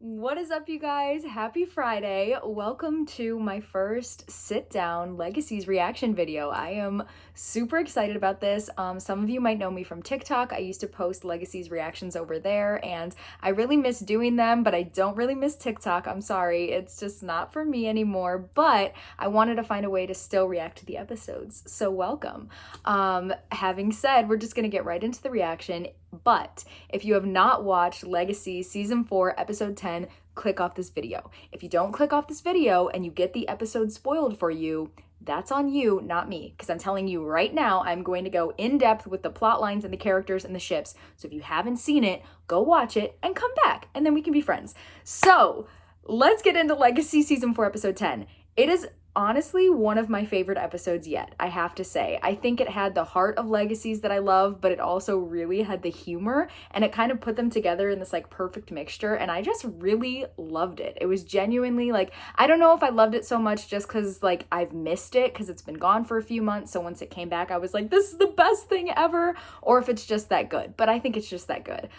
What is up, you guys? Happy Friday. Welcome to my first sit-down Legacies reaction video. I am super excited about this. Some of you might know me from TikTok. I used to post Legacies reactions over there, and I really miss doing them, but I don't really miss TikTok. I'm sorry. It's just not for me anymore, but I wanted to find a way to still react to the episodes, so welcome. Having said, we're just gonna get right into the reaction. But if you have not watched Legacy Season 4, Episode 10, click off this video. If you don't click off this video and you get the episode spoiled for you, that's on you, not me, because I'm telling you right now, I'm going to go in depth with the plot lines and the characters and the ships. So if you haven't seen it, go watch it and come back, and then we can be friends. So let's get into Legacy Season 4, Episode 10. It is honestly one of my favorite episodes yet, I have to say. I think it had the heart of Legacies that I love, but it also really had the humor, and it kind of put them together in this like perfect mixture, and I just really loved it. It was genuinely like, I don't know if I loved it so much just because like I've missed it because it's been gone for a few months, so once it came back I was like, this is the best thing ever, or if it's just that good, but I think it's just that good.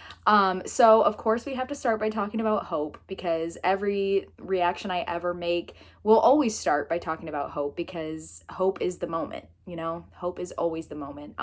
So of course we have to start by talking about Hope, because every reaction I ever make will always start by talking about Hope, because Hope is the moment, you know? Hope is always the moment.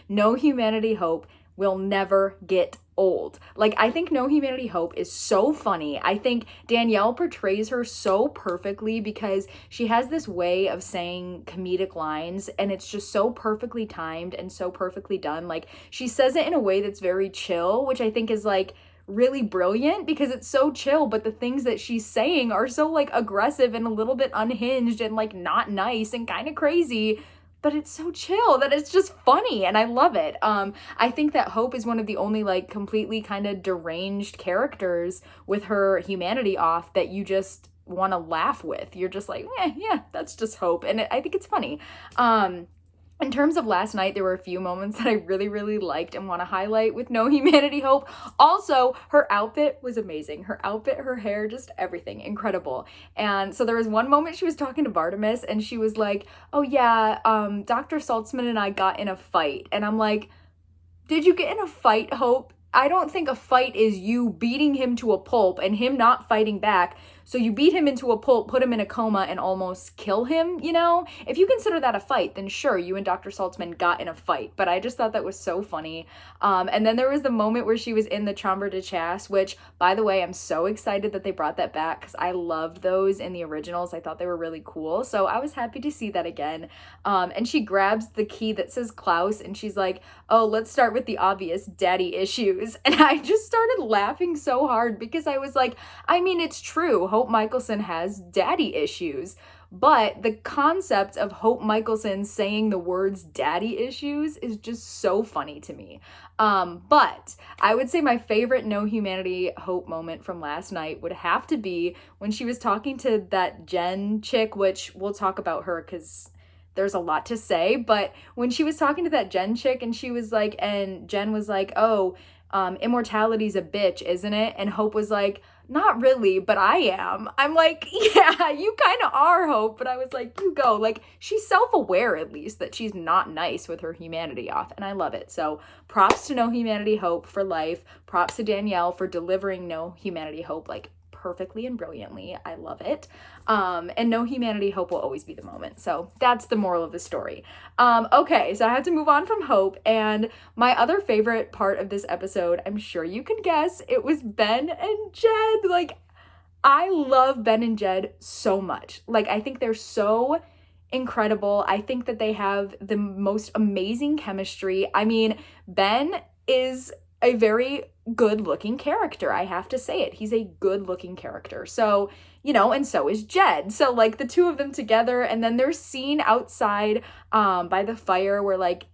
No Humanity Hope will never get old. Like, I think No Humanity Hope is so funny. I think Danielle portrays her so perfectly because she has this way of saying comedic lines, and it's just so perfectly timed and so perfectly done. Like, she says it in a way that's very chill, which I think is like really brilliant because it's so chill, but the things that she's saying are so like aggressive and a little bit unhinged and like not nice and kind of crazy, but it's so chill that it's just funny and I love it. I think that Hope is one of the only like completely kind of deranged characters with her humanity off that you just want to laugh with. You're just like, yeah, that's just Hope, and I think it's funny. In terms of last night, there were a few moments that I really liked and want to highlight with No Humanity Hope. Also, her outfit was amazing. Her outfit, her hair, just everything, incredible. And so there was one moment she was talking to Bartimus and she was like, oh yeah, Dr. Saltzman and I got in a fight. And I'm like, did you get in a fight, Hope? I don't think a fight is you beating him to a pulp and him not fighting back. So you beat him into a pulp, put him in a coma, and almost kill him, you know? If you consider that a fight, then sure, you and Dr. Saltzman got in a fight. But I just thought that was so funny. And then there was the moment where she was in the chambre de chasse, which, by the way, I'm so excited that they brought that back because I loved those in the originals. I thought they were really cool. So I was happy to see that again. And she grabs the key that says Klaus, and she's like, oh, let's start with the obvious, daddy issues. And I just started laughing so hard because I was like, I mean, it's true. Hope Michelson has daddy issues, but the concept of Hope Michelson saying the words daddy issues is just so funny to me. But I would say my favorite No Humanity Hope moment from last night would have to be when she was talking to that Jen chick, which we'll talk about her because there's a lot to say, but when she was talking to that Jen chick and she was like, and Jen was like, oh, immortality's a bitch, isn't it? And Hope was like, not really, but I am. I'm like, yeah, you kind of are, Hope. But I was like, you go. Like, she's self-aware at least that she's not nice with her humanity off, and I love it. So props to No Humanity Hope for life. Props to Danielle for delivering No Humanity Hope like perfectly and brilliantly. I love it. And No Humanity Hope will always be the moment. So that's the moral of the story. Okay, so I had to move on from Hope, and my other favorite part of this episode, I'm sure you can guess, it was Ben and Jed. Like, I love Ben and Jed so much. Like, I think they're so incredible. I think that they have the most amazing chemistry. I mean, Ben is a very good-looking character. I have to say it. He's a good-looking character. So, you know, and so is Jed. So, like, the two of them together, and then their scene outside by the fire where, like,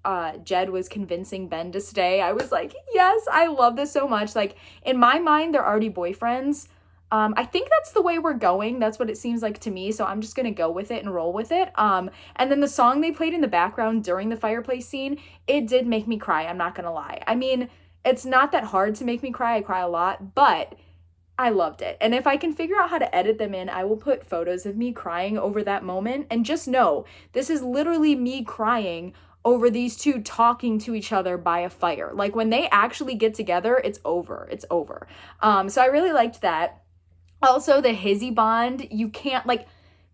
Jed was convincing Ben to stay. I was like, yes, I love this so much. Like, in my mind, they're already boyfriends. I think that's the way we're going. That's what it seems like to me. So I'm just going to go with it and roll with it. And then the song they played in the background during the fireplace scene, it did make me cry. I'm not going to lie. I mean, it's not that hard to make me cry. I cry a lot, but I loved it. And if I can figure out how to edit them in, I will put photos of me crying over that moment. And just know, this is literally me crying over these two talking to each other by a fire. Like, when they actually get together, it's over. It's over. So I really liked that. Also, the Hizzy bond, you can't, like,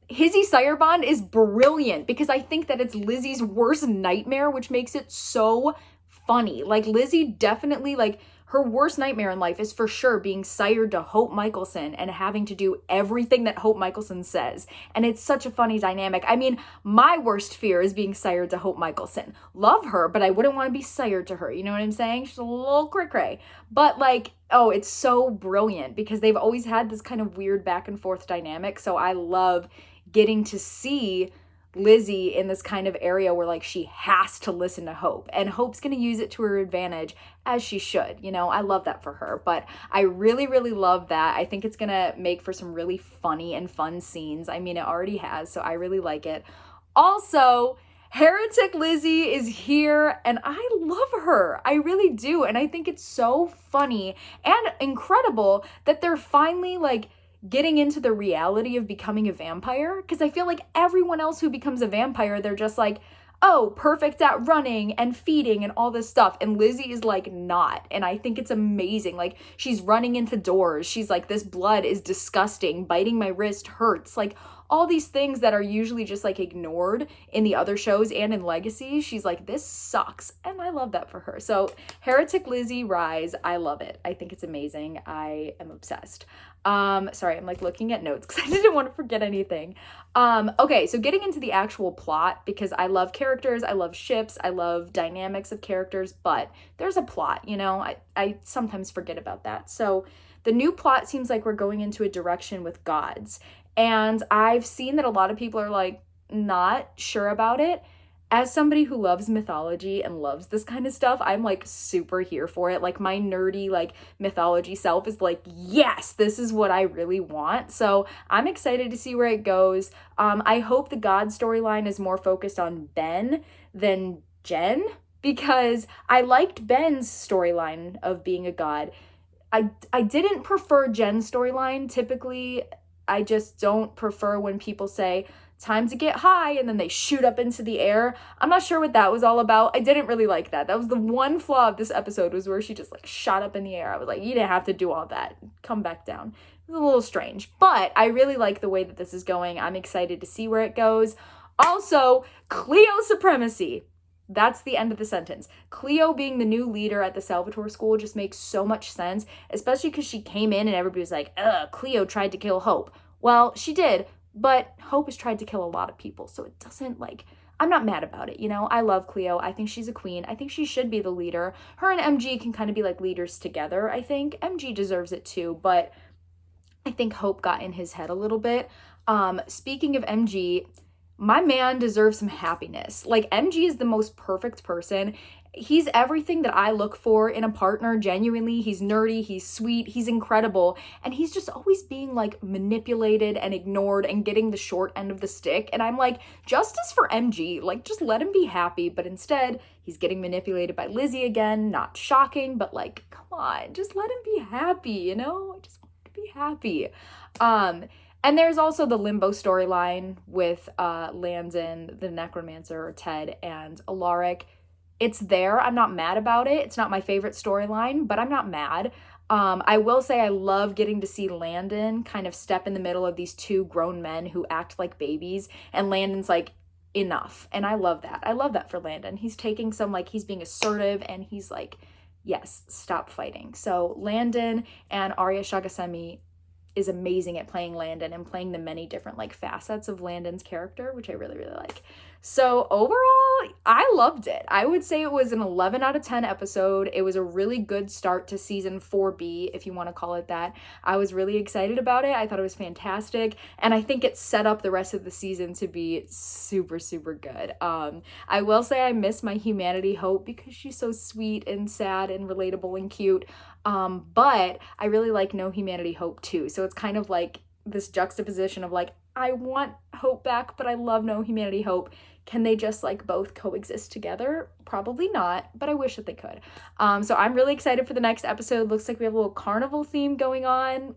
Hizzy Sire bond is brilliant because I think that it's Lizzie's worst nightmare, which makes it so funny. Like, Lizzie definitely, like, her worst nightmare in life is for sure being sired to Hope Michelson and having to do everything that Hope Michelson says. And it's such a funny dynamic. I mean, my worst fear is being sired to Hope Michelson. Love her, but I wouldn't want to be sired to her. You know what I'm saying? She's a little cray-cray. But, like, oh, it's so brilliant because they've always had this kind of weird back and forth dynamic. So I love getting to see Lizzie in this kind of area where, like, she has to listen to Hope, and Hope's going to use it to her advantage, as she should. You know, I love that for her, but I really, really love that. I think it's going to make for some really funny and fun scenes. I mean, it already has, so I really like it. Also, Heretic Lizzie is here, and I love her. I really do, and I think it's so funny and incredible that they're finally, like, getting into the reality of becoming a vampire, because I feel like everyone else who becomes a vampire, they're just like, oh, perfect at running and feeding and all this stuff, and Lizzie is like not. And I think it's amazing. Like, she's running into doors, she's like, this blood is disgusting, biting my wrist hurts, like all these things that are usually just like ignored in the other shows and in Legacy. She's like, this sucks, and I love that for her. So Heretic Lizzie rise, I love it. I think it's amazing. I am obsessed. Sorry, I'm like looking at notes because I didn't want to forget anything. Okay, so getting into the actual plot, because I love characters, I love ships, I love dynamics of characters, but there's a plot, you know, I sometimes forget about that. So the new plot seems like we're going into a direction with gods, and I've seen that a lot of people are like not sure about it. As somebody who loves mythology and loves this kind of stuff, I'm like super here for it. Like, my nerdy, like, mythology self is like, yes, this is what I really want. So I'm excited to see where it goes. I hope the God storyline is more focused on Ben than Jen, because I liked Ben's storyline of being a god. I didn't prefer Jen's storyline. Typically, I just don't prefer when people say, time to get high, and then they shoot up into the air. I'm not sure what that was all about. I didn't really like that. That was the one flaw of this episode, was where she just like shot up in the air. I was like, you didn't have to do all that. Come back down. It was a little strange, but I really like the way that this is going. I'm excited to see where it goes. Also, Cleo supremacy. That's the end of the sentence. Cleo being the new leader at the Salvatore school just makes so much sense, especially because she came in and everybody was like, Cleo tried to kill Hope. Well, she did, but Hope has tried to kill a lot of people, so it doesn't, like, I'm not mad about it, you know? I love Cleo. I think she's a queen. I think she should be the leader. Her and MG can kind of be, like, leaders together, I think. MG deserves it too, but I think Hope got in his head a little bit. Speaking of MG, my man deserves some happiness. Like, MG is the most perfect person. He's everything that I look for in a partner, genuinely. He's nerdy, he's sweet, he's incredible, and he's just always being, like, manipulated and ignored and getting the short end of the stick. And I'm like, justice for MG, like, just let him be happy. But instead, he's getting manipulated by Lizzie again. Not shocking, but, like, come on, just let him be happy, you know? I just want him to be happy. And there's also the Limbo storyline with Landon, the necromancer, Ted, and Alaric. It's there. I'm not mad about it. It's not my favorite storyline, but I'm not mad. I will say I love getting to see Landon kind of step in the middle of these two grown men who act like babies, and Landon's like, enough. And I love that. I love that for Landon. He's taking some, like, he's being assertive, and he's like, yes, stop fighting. So Landon and Arya Shagasemi is amazing at playing Landon and playing the many different, like, facets of Landon's character, which I really, really like. So overall, I loved it. I would say it was an 11 out of 10 episode. It was a really good start to season 4B, if you want to call it that. I was really excited about it. I thought it was fantastic, and I think it set up the rest of the season to be super, super good. I will say I miss my humanity Hope because she's so sweet and sad and relatable and cute. But I really like No Humanity Hope too. So it's kind of like this juxtaposition of, like, I want Hope back, but I love No Humanity Hope. Can they just, like, both coexist together? Probably not, but I wish that they could. So I'm really excited for the next episode. Looks like we have a little carnival theme going on.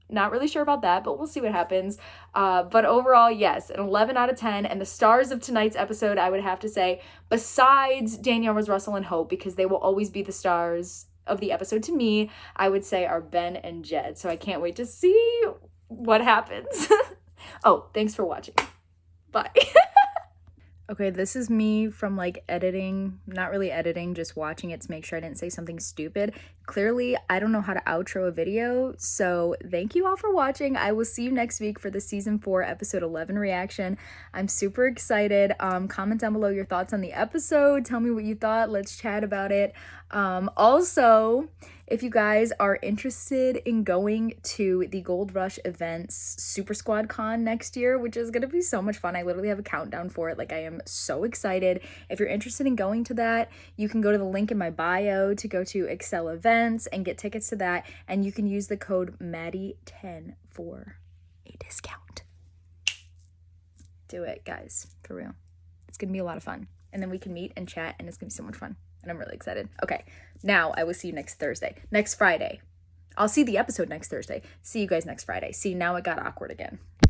Not really sure about that, but we'll see what happens. But overall, yes, an 11 out of 10. And the stars of tonight's episode, I would have to say, besides Danielle, Rose Russell, and Hope, because they will always be the stars of the episode to me, I would say are Ben and Jed. So I can't wait to see what happens. Oh, thanks for watching. Bye. Okay, this is me from like editing, not really editing, just watching it to make sure I didn't say something stupid. Clearly, I don't know how to outro a video, so thank you all for watching. I will see you next week for the season 4 episode 11 reaction. I'm super excited. Comment down below your thoughts on the episode. Tell me what you thought. Let's chat about it. Also, if you guys are interested in going to the Gold Rush events Super Squad Con next year, which is going to be so much fun. I literally have a countdown for it. Like, I am so excited. If you're interested in going to that, you can go to the link in my bio to go to Excel Events and get tickets to that. And you can use the code Maddie10 for a discount. Do it, guys. For real. It's going to be a lot of fun. And then we can meet and chat, and it's going to be so much fun. And I'm really excited. Okay, now I will see you next Friday. I'll see the episode next Thursday. See you guys next Friday. See, now it got awkward again.